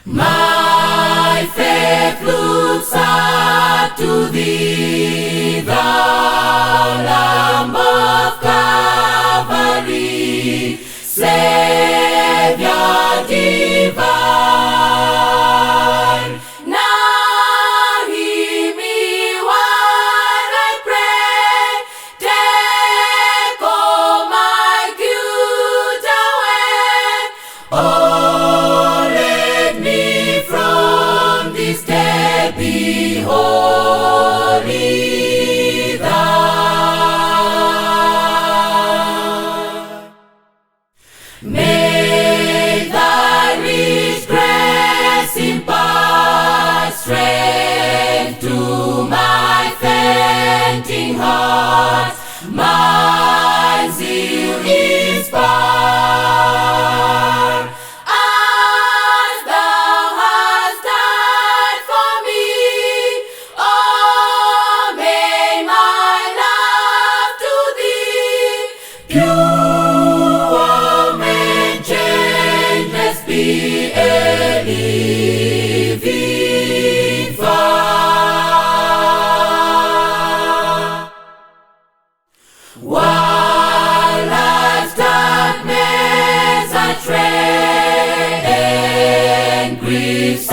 My faith looks up to thee, thou Lamb of Calvary, Savior divine. Now hear me while I pray. Take all my guilt away. Oh, let me from this day be wholly thine. May thy rich grace impart strength to my fainting heart, my zeal inspire. As thou hast died for me, oh, may my love to thee, pure and changeless, be a living fire. While life's darkness I tread and griefs